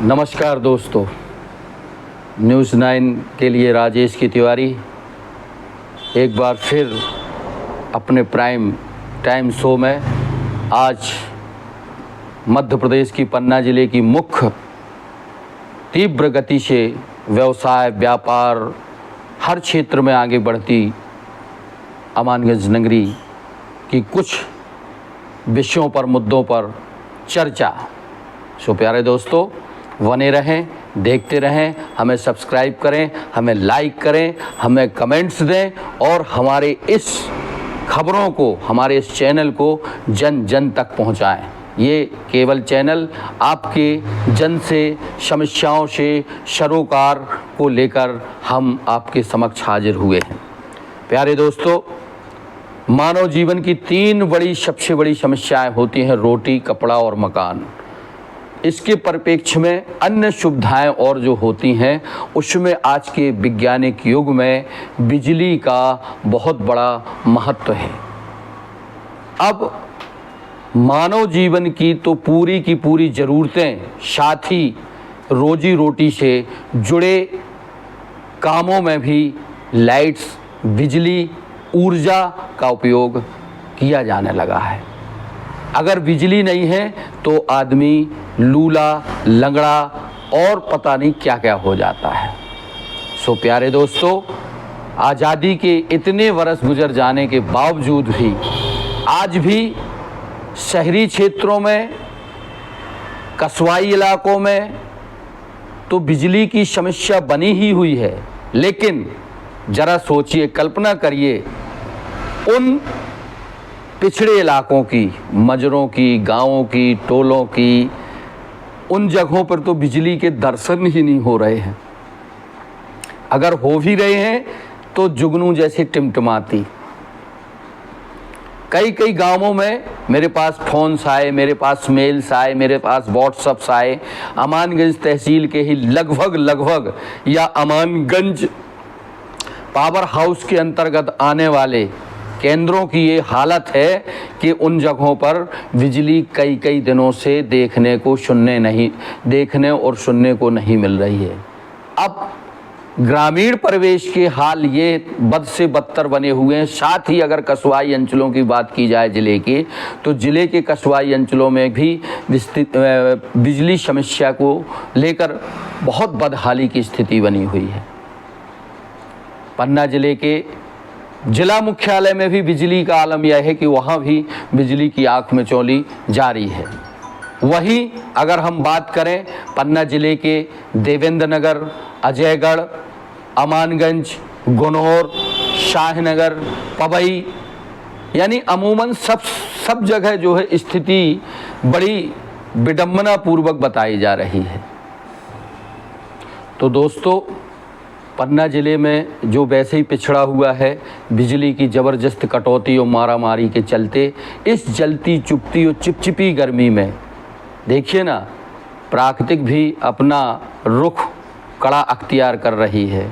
नमस्कार दोस्तों, न्यूज़ 9 के लिए राजेश की तिवारी एक बार फिर अपने प्राइम टाइम शो में आज मध्य प्रदेश की पन्ना ज़िले की मुख्य तीव्र गति से व्यवसाय व्यापार हर क्षेत्र में आगे बढ़ती अमानगंज नगरी की कुछ विषयों पर मुद्दों पर चर्चा। सो प्यारे दोस्तों, बने रहें, देखते रहें, हमें सब्सक्राइब करें, हमें लाइक करें, हमें कमेंट्स दें और हमारे इस खबरों को, हमारे इस चैनल को जन जन तक पहुंचाएं। ये केवल चैनल आपके जन से समस्याओं से सरोकार को लेकर हम आपके समक्ष हाजिर हुए हैं। प्यारे दोस्तों, मानव जीवन की 3 सबसे बड़ी समस्याएं होती हैं: रोटी, कपड़ा और मकान। इसके परिप्रेक्ष्य में अन्य सुविधाएं और जो होती हैं उसमें आज के वैज्ञानिक युग में बिजली का बहुत बड़ा महत्व है। अब मानव जीवन की तो पूरी की पूरी ज़रूरतें, साथ ही रोजी रोटी से जुड़े कामों में भी लाइट्स, बिजली, ऊर्जा का उपयोग किया जाने लगा है। अगर बिजली नहीं है तो आदमी लूला, लंगड़ा और पता नहीं क्या क्या हो जाता है। सो प्यारे दोस्तों, आज़ादी के इतने वर्ष गुजर जाने के बावजूद भी आज भी शहरी क्षेत्रों में, कस्बाई इलाकों में तो बिजली की समस्या बनी ही हुई है। लेकिन ज़रा सोचिए, कल्पना करिए उन पिछड़े इलाकों की, मजरों की, गांवों की, टोलों की, उन जगहों पर तो बिजली के दर्शन ही नहीं हो रहे हैं। अगर हो भी रहे हैं तो जुगनू जैसे टिमटिमाती। कई गांवों में मेरे पास फ़ोन्स आए, मेरे पास मेल्स आए, मेरे पास व्हाट्सअप्स आए। अमानगंज तहसील के ही लगभग या अमानगंज पावर हाउस के अंतर्गत आने वाले केंद्रों की ये हालत है कि उन जगहों पर बिजली कई दिनों से देखने और सुनने को नहीं मिल रही है। अब ग्रामीण परिवेश के हाल ये बद से बदतर बने हुए हैं। साथ ही अगर कस्बाई अंचलों की बात की जाए ज़िले की, तो ज़िले के कस्बाई अंचलों में भी बिजली समस्या को लेकर बहुत बदहाली की स्थिति बनी हुई है। पन्ना ज़िले के जिला मुख्यालय में भी बिजली का आलम यह है कि वहाँ भी बिजली की आँख मिचौली जारी है। वहीं अगर हम बात करें पन्ना ज़िले के देवेंद्र नगर, अजयगढ़, अमानगंज, गुनौर, शाहनगर, पवई, यानी अमूमन सब जगह जो है स्थिति बड़ी विडंबना पूर्वक बताई जा रही है। तो दोस्तों, पन्ना ज़िले में जो वैसे ही पिछड़ा हुआ है, बिजली की ज़बरदस्त कटौती और मारामारी के चलते इस जलती चुभती और चिपचिपी गर्मी में देखिए ना, प्राकृतिक भी अपना रुख कड़ा अख्तियार कर रही है।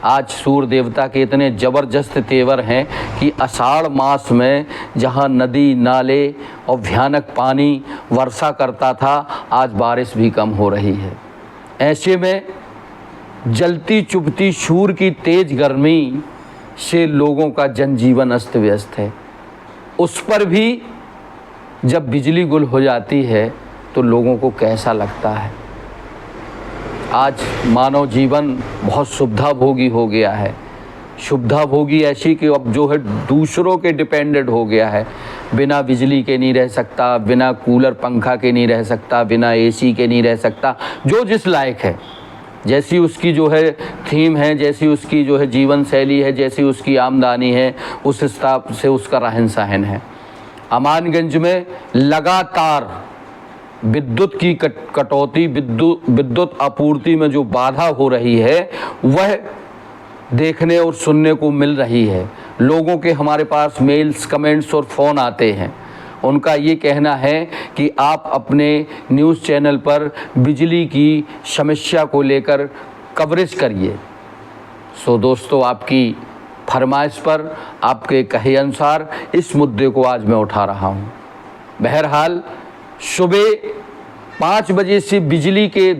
आज सूर्य देवता के इतने ज़बरदस्त तेवर हैं कि आषाढ़ मास में जहां नदी, नाले और भयानक पानी वर्षा करता था, आज बारिश भी कम हो रही है। ऐसे में जलती चुभती सूर्य की तेज गर्मी से लोगों का जनजीवन अस्त व्यस्त है। उस पर भी जब बिजली गुल हो जाती है तो लोगों को कैसा लगता है। आज मानव जीवन बहुत सुविधाभोगी हो गया है। सुविधाभोगी ऐसी कि अब जो है दूसरों के डिपेंडेंट हो गया है। बिना बिजली के नहीं रह सकता, बिना कूलर पंखा के नहीं रह सकता, बिना एसी के नहीं रह सकता। जो जिस लायक है, जैसी उसकी जो है थीम है, जैसी उसकी जो है जीवन शैली है, जैसी उसकी आमदनी है, उस हिसाब से उसका रहन सहन है। अमानगंज में लगातार विद्युत की कटौती, विद्युत आपूर्ति में जो बाधा हो रही है वह देखने और सुनने को मिल रही है। लोगों के हमारे पास मेल्स, कमेंट्स और फ़ोन आते हैं। उनका ये कहना है कि आप अपने न्यूज़ चैनल पर बिजली की समस्या को लेकर कवरेज करिए। सो दोस्तों, आपकी फरमाइश पर, आपके कहे अनुसार इस मुद्दे को आज मैं उठा रहा हूँ। बहरहाल सुबह 5 बजे से बिजली के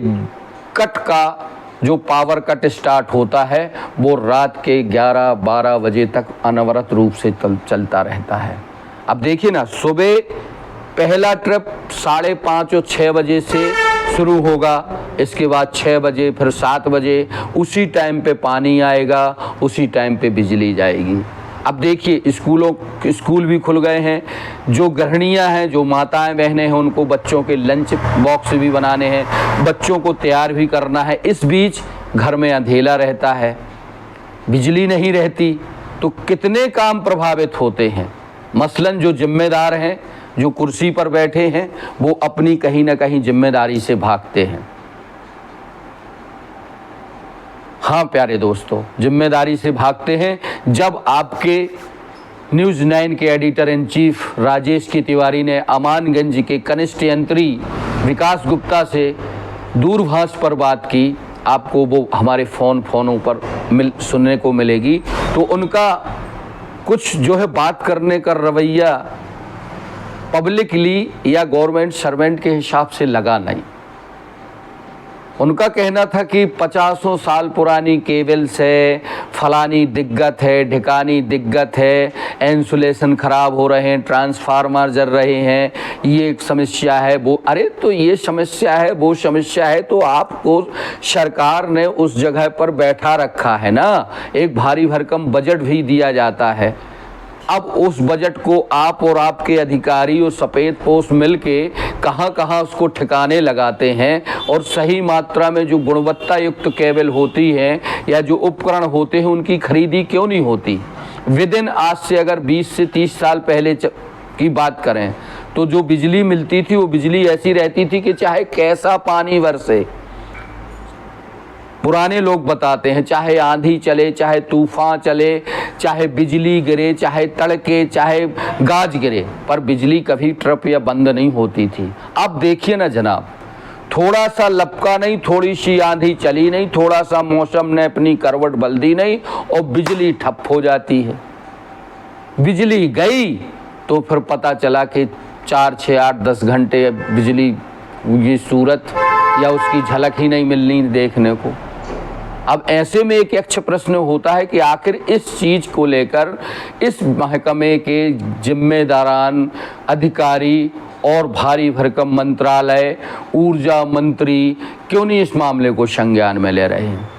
कट का जो पावर कट स्टार्ट होता है वो रात के 11-12 बजे तक अनवरत रूप से चलता रहता है। अब देखिए ना, सुबह पहला ट्रिप 5:30 और 6 बजे से शुरू होगा, इसके बाद 6 बजे, फिर 7 बजे, उसी टाइम पे पानी आएगा, उसी टाइम पे बिजली जाएगी। अब देखिए स्कूल भी खुल गए हैं, जो गृहिणियां हैं, जो माताएं बहनें हैं, उनको बच्चों के लंच बॉक्स भी बनाने हैं, बच्चों को तैयार भी करना है। इस बीच घर में अंधेला रहता है, बिजली नहीं रहती तो कितने काम प्रभावित होते हैं। मसलन जो जिम्मेदार हैं, जो कुर्सी पर बैठे हैं, वो अपनी कहीं ना कहीं जिम्मेदारी से भागते हैं। हाँ प्यारे दोस्तों, जिम्मेदारी से भागते हैं। जब आपके न्यूज़ 9 के एडिटर इन चीफ राजेश की तिवारी ने अमानगंज के कनिष्ठ यंत्री विकास गुप्ता से दूरभाष पर बात की, आपको वो हमारे फ़ोनों पर सुनने को मिलेगी, तो उनका कुछ जो है बात करने का रवैया पब्लिकली या गवर्नमेंट सर्वेंट के हिसाब से लगा नहीं। उनका कहना था कि 50 साल पुरानी केबल्स है, फलानी दिक्कत है, ढिकानी दिक्कत है, इंसुलेशन ख़राब हो रहे हैं, ट्रांसफार्मर जल रहे हैं, ये एक समस्या है, वो अरे तो ये समस्या है, वो समस्या है, तो आपको सरकार ने उस जगह पर बैठा रखा है ना, एक भारी भरकम बजट भी दिया जाता है। अब उस बजट को आप और आपके अधिकारी और सफ़ेद पोस्ट मिल के कहाँ उसको ठिकाने लगाते हैं, और सही मात्रा में जो गुणवत्ता युक्त केबल होती है या जो उपकरण होते हैं उनकी खरीदी क्यों नहीं होती। विदिन आज से अगर 20 से 30 साल पहले की बात करें तो जो बिजली मिलती थी वो बिजली ऐसी रहती थी कि चाहे कैसा पानी बरसे, पुराने लोग बताते हैं, चाहे आंधी चले, चाहे तूफान चले, चाहे बिजली गिरे, चाहे तड़के, चाहे गाज गिरे, पर बिजली कभी ट्रिप या बंद नहीं होती थी। अब देखिए ना जनाब, थोड़ा सा लपका नहीं, थोड़ी सी आंधी चली नहीं, थोड़ा सा मौसम ने अपनी करवट बदल दी नहीं और बिजली ठप हो जाती है। बिजली गई तो फिर पता चला कि 4, 6, 8, 10 घंटे बिजली की सूरत या उसकी झलक ही नहीं मिलनी देखने को। अब ऐसे में एक यक्ष प्रश्न होता है कि आखिर इस चीज़ को लेकर इस महकमे के जिम्मेदारान अधिकारी और भारी भरकम मंत्रालय, ऊर्जा मंत्री क्यों नहीं इस मामले को संज्ञान में ले रहे हैं।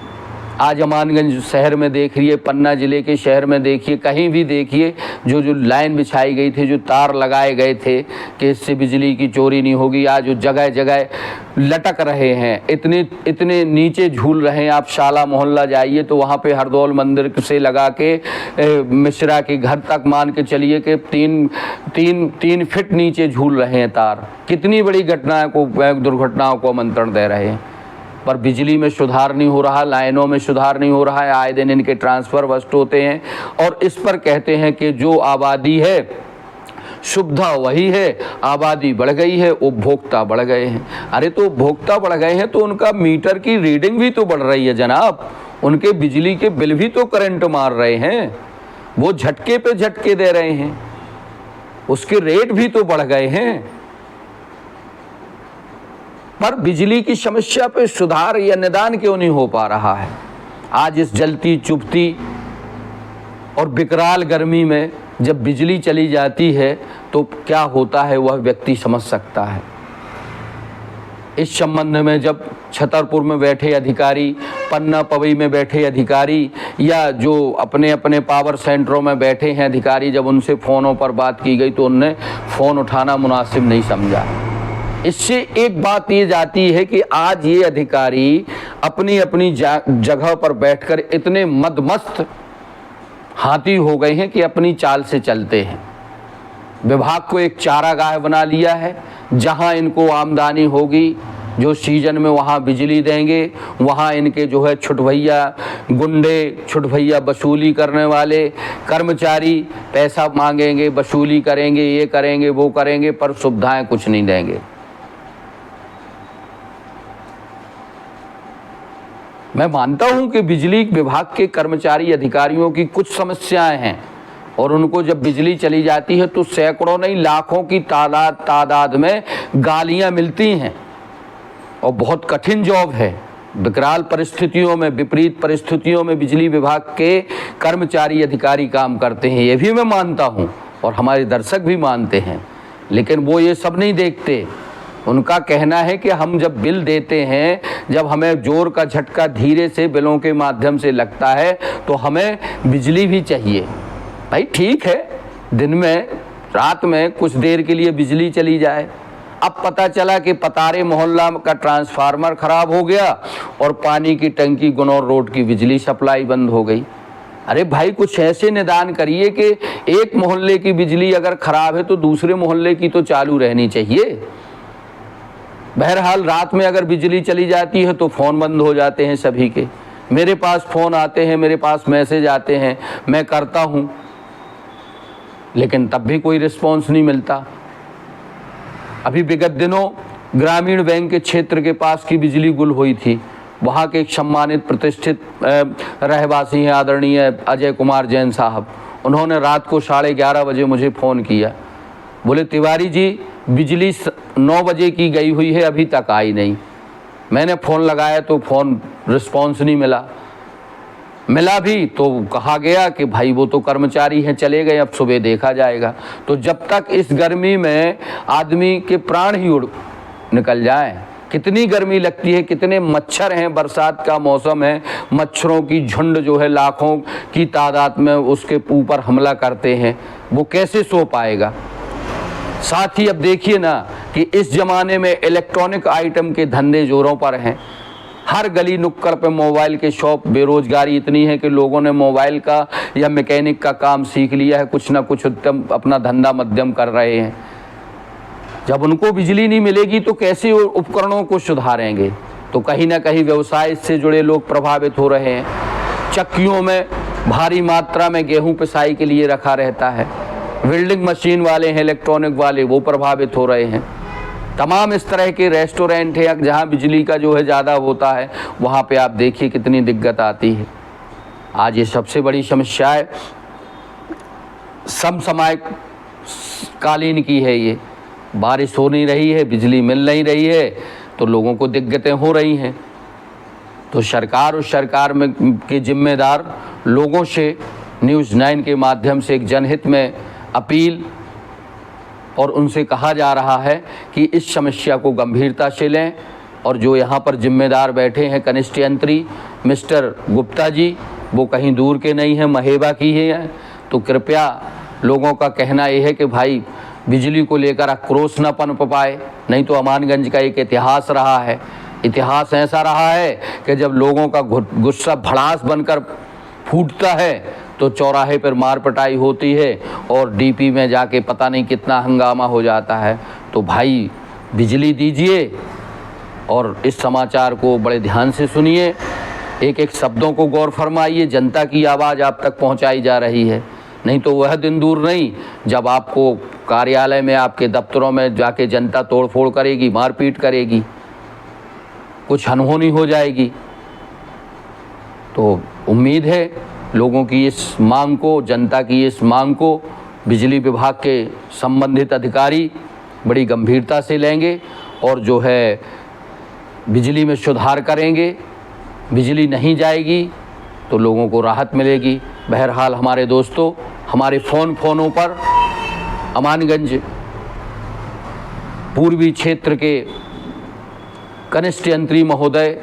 आज अमानगंज शहर में देखिए, पन्ना ज़िले के शहर में देखिए, कहीं भी देखिए, जो लाइन बिछाई गई थी, जो तार लगाए गए थे कि इससे बिजली की चोरी नहीं होगी, आज जगह जगह लटक रहे हैं, इतने नीचे झूल रहे हैं। आप शाला मोहल्ला जाइए तो वहाँ पे हरदौल मंदिर से लगा के मिश्रा के घर तक मान के चलिए कि 3 फीट नीचे झूल रहे हैं तार। कितनी बड़ी दुर्घटनाओं को आमंत्रण दे रहे हैं। पर बिजली में सुधार नहीं हो रहा, लाइनों में सुधार नहीं हो रहा है, आए दिन इनके ट्रांसफ़र बस्ट होते हैं, और इस पर कहते हैं कि जो आबादी है सुविधा वही है, आबादी बढ़ गई है, उपभोक्ता बढ़ गए हैं। अरे तो उपभोक्ता बढ़ गए हैं तो उनका मीटर की रीडिंग भी तो बढ़ रही है जनाब, उनके बिजली के बिल भी तो करंट मार रहे हैं, वो झटके पे झटके दे रहे हैं, उसके रेट भी तो बढ़ गए हैं। पर बिजली की समस्या पे सुधार या निदान क्यों नहीं हो पा रहा है। आज इस जलती चुभती और विकराल गर्मी में जब बिजली चली जाती है तो क्या होता है वह व्यक्ति समझ सकता है। इस संबंध में जब छतरपुर में बैठे अधिकारी, पन्ना पवई में बैठे अधिकारी, या जो अपने अपने पावर सेंटरों में बैठे हैं अधिकारी, जब उनसे फ़ोनों पर बात की गई तो उनने फ़ोन उठाना मुनासिब नहीं समझा। इससे एक बात ये जाती है कि आज ये अधिकारी अपनी अपनी जगह पर बैठकर इतने मदमस्त हाथी हो गए हैं कि अपनी चाल से चलते हैं। विभाग को एक चारागाह बना लिया है, जहां इनको आमदनी होगी, जो सीजन में वहां बिजली देंगे, वहां इनके जो है छुटभैया गुंडे, छुटभैया वसूली करने वाले कर्मचारी पैसा मांगेंगे, वसूली करेंगे, ये करेंगे, वो करेंगे, पर सुविधाएं कुछ नहीं देंगे। मैं मानता हूं कि बिजली विभाग के कर्मचारी अधिकारियों की कुछ समस्याएं हैं, और उनको जब बिजली चली जाती है तो सैकड़ों नहीं लाखों की तादाद में गालियां मिलती हैं, और बहुत कठिन जॉब है। विकराल परिस्थितियों में, विपरीत परिस्थितियों में बिजली विभाग के कर्मचारी अधिकारी काम करते हैं, ये भी मैं मानता हूँ और हमारे दर्शक भी मानते हैं, लेकिन वो ये सब नहीं देखते। उनका कहना है कि हम जब बिल देते हैं, जब हमें जोर का झटका धीरे से बिलों के माध्यम से लगता है तो हमें बिजली भी चाहिए। भाई ठीक है, दिन में, रात में कुछ देर के लिए बिजली चली जाए। अब पता चला कि पतारे मोहल्ला का ट्रांसफार्मर खराब हो गया और पानी की टंकी गुनौर रोड की बिजली सप्लाई बंद हो गई। अरे भाई कुछ ऐसे निदान करिए कि एक मोहल्ले की बिजली अगर खराब है तो दूसरे मोहल्ले की तो चालू रहनी चाहिए। बहरहाल रात में अगर बिजली चली जाती है तो फ़ोन बंद हो जाते हैं सभी के। मेरे पास फ़ोन आते हैं, मेरे पास मैसेज आते हैं, मैं करता हूँ, लेकिन तब भी कोई रिस्पॉन्स नहीं मिलता। अभी विगत दिनों ग्रामीण बैंक के क्षेत्र के पास की बिजली गुल हुई थी। वहाँ के एक सम्मानित प्रतिष्ठित रहवासी हैं आदरणीय अजय कुमार जैन साहब। उन्होंने रात को 11:30 बजे मुझे फ़ोन किया। बोले तिवारी जी, बिजली 9 बजे की गई हुई है, अभी तक आई नहीं। मैंने फ़ोन लगाया तो फ़ोन रिस्पॉन्स नहीं मिला भी तो कहा गया कि भाई वो तो कर्मचारी हैं, चले गए, अब सुबह देखा जाएगा। तो जब तक इस गर्मी में आदमी के प्राण ही निकल जाए, कितनी गर्मी लगती है, कितने मच्छर हैं, बरसात का मौसम है, मच्छरों की झुंड जो है लाखों की तादाद में उसके ऊपर हमला करते हैं, वो कैसे सो पाएगा। साथ ही अब देखिए ना कि इस ज़माने में इलेक्ट्रॉनिक आइटम के धंधे जोरों पर हैं। हर गली नुक्कड़ पे मोबाइल के शॉप, बेरोजगारी इतनी है कि लोगों ने मोबाइल का या मैकेनिक का काम सीख लिया है, कुछ ना कुछ उत्तम अपना धंधा मध्यम कर रहे हैं। जब उनको बिजली नहीं मिलेगी तो कैसे उपकरणों को सुधारेंगे। तो कहीं ना कहीं व्यवसाय से जुड़े लोग प्रभावित हो रहे हैं। चक्कियों में भारी मात्रा में गेहूं पिसाई के लिए रखा रहता है। वेल्डिंग मशीन वाले हैं, इलेक्ट्रॉनिक वाले, वो प्रभावित हो रहे हैं। तमाम इस तरह के रेस्टोरेंट है जहाँ बिजली का जो है ज़्यादा होता है, वहाँ पे आप देखिए कितनी दिक्कत आती है। आज ये सबसे बड़ी समस्या है, समसामयिक कालीन की है। ये बारिश हो नहीं रही है, बिजली मिल नहीं रही है, तो लोगों को दिक्कतें हो रही हैं। तो सरकार और सरकार में के जिम्मेदार लोगों से न्यूज़ 9 के माध्यम से एक जनहित में अपील और उनसे कहा जा रहा है कि इस समस्या को गंभीरता से लें। और जो यहाँ पर जिम्मेदार बैठे हैं कनिष्ठ मिस्टर गुप्ता जी, वो कहीं दूर के नहीं हैं, महेबा की ही हैं। तो कृपया लोगों का कहना ये है कि भाई बिजली को लेकर आक्रोश न पनप पाए, नहीं तो अमानगंज का एक इतिहास रहा है। इतिहास ऐसा रहा है कि जब लोगों का गुस्सा भड़ास बनकर फूटता है तो चौराहे पर मार पिटाई होती है और डीपी में जाके पता नहीं कितना हंगामा हो जाता है। तो भाई बिजली दीजिए और इस समाचार को बड़े ध्यान से सुनिए, एक एक शब्दों को गौर फरमाइए। जनता की आवाज़ आप तक पहुंचाई जा रही है, नहीं तो वह दिन दूर नहीं जब आपको कार्यालय में, आपके दफ्तरों में जाके जनता तोड़फोड़ करेगी, मारपीट करेगी, कुछ अनहोनी हो जाएगी। तो उम्मीद है लोगों की इस मांग को, जनता की इस मांग को बिजली विभाग के संबंधित अधिकारी बड़ी गंभीरता से लेंगे और जो है बिजली में सुधार करेंगे। बिजली नहीं जाएगी तो लोगों को राहत मिलेगी। बहरहाल हमारे दोस्तों, हमारे फ़ोनों पर अमानगंज पूर्वी क्षेत्र के कनिष्ठ यंत्री महोदय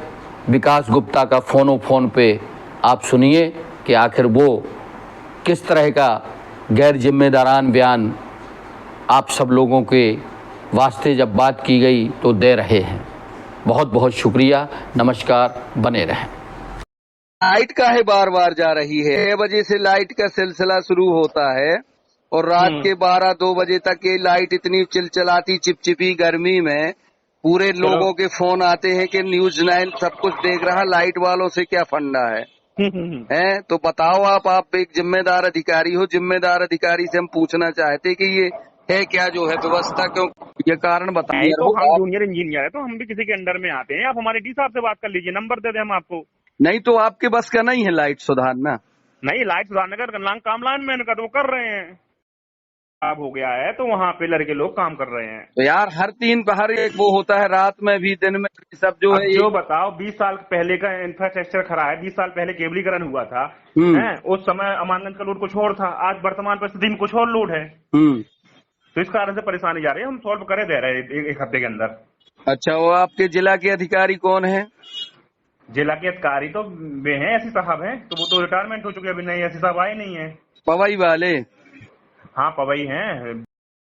विकास गुप्ता का फ़ोन पे आप सुनिए कि आखिर वो किस तरह का गैर जिम्मेदारान बयान आप सब लोगों के वास्ते जब बात की गई तो दे रहे हैं। बहुत बहुत शुक्रिया, नमस्कार, बने रहें। लाइट काहे बार बार जा रही है? 6 बजे से लाइट का सिलसिला शुरू होता है और रात के 12-2 बजे तक ये लाइट इतनी चिलचिलाती चिपचिपी गर्मी में पूरे लोगों के फोन आते हैं कि न्यूज़ 9 सब कुछ देख रहा, लाइट वालों से क्या फंडा है? हैं? तो बताओ आप एक जिम्मेदार अधिकारी हो, जिम्मेदार अधिकारी से हम पूछना चाहते कि ये है क्या जो है व्यवस्था, क्यों ये कारण बताइए। तो हम जूनियर इंजीनियर है तो हम भी किसी के अंडर में आते हैं। आप हमारे डी साहब से बात कर लीजिए, नंबर दे दें हम आपको। नहीं तो आपके बस का नहीं है लाइट सुधारना? नहीं, लाइट सुधारने का काम लाइन मैन का तो वो कर रहे हैं। खराब हो गया है तो वहाँ पे लड़के लोग काम कर रहे हैं। तो यार हर एक वो होता है, रात में भी दिन में भी, सब जो अब है जो बताओ 20 साल पहले का इंफ्रास्ट्रक्चर खड़ा है, 20 साल पहले केबलीकरण हुआ था, हैं? उस समय अमानगंज का लोड कुछ और था, आज वर्तमान परिस्थिति में कुछ और लोड है। तो इस कारण से परेशानी जा रही है, हम सॉल्व करे दे रहे हैं एक हफ्ते के अंदर। अच्छा, वो आपके जिला के अधिकारी कौन है? जिला के अधिकारी तो वे हैं एसी साहब हैं, तो वो तो रिटायरमेंट हो चुके हैं, अभी नए एसी साहब आए नहीं है। पवई वाले? हाँ पवई हैं।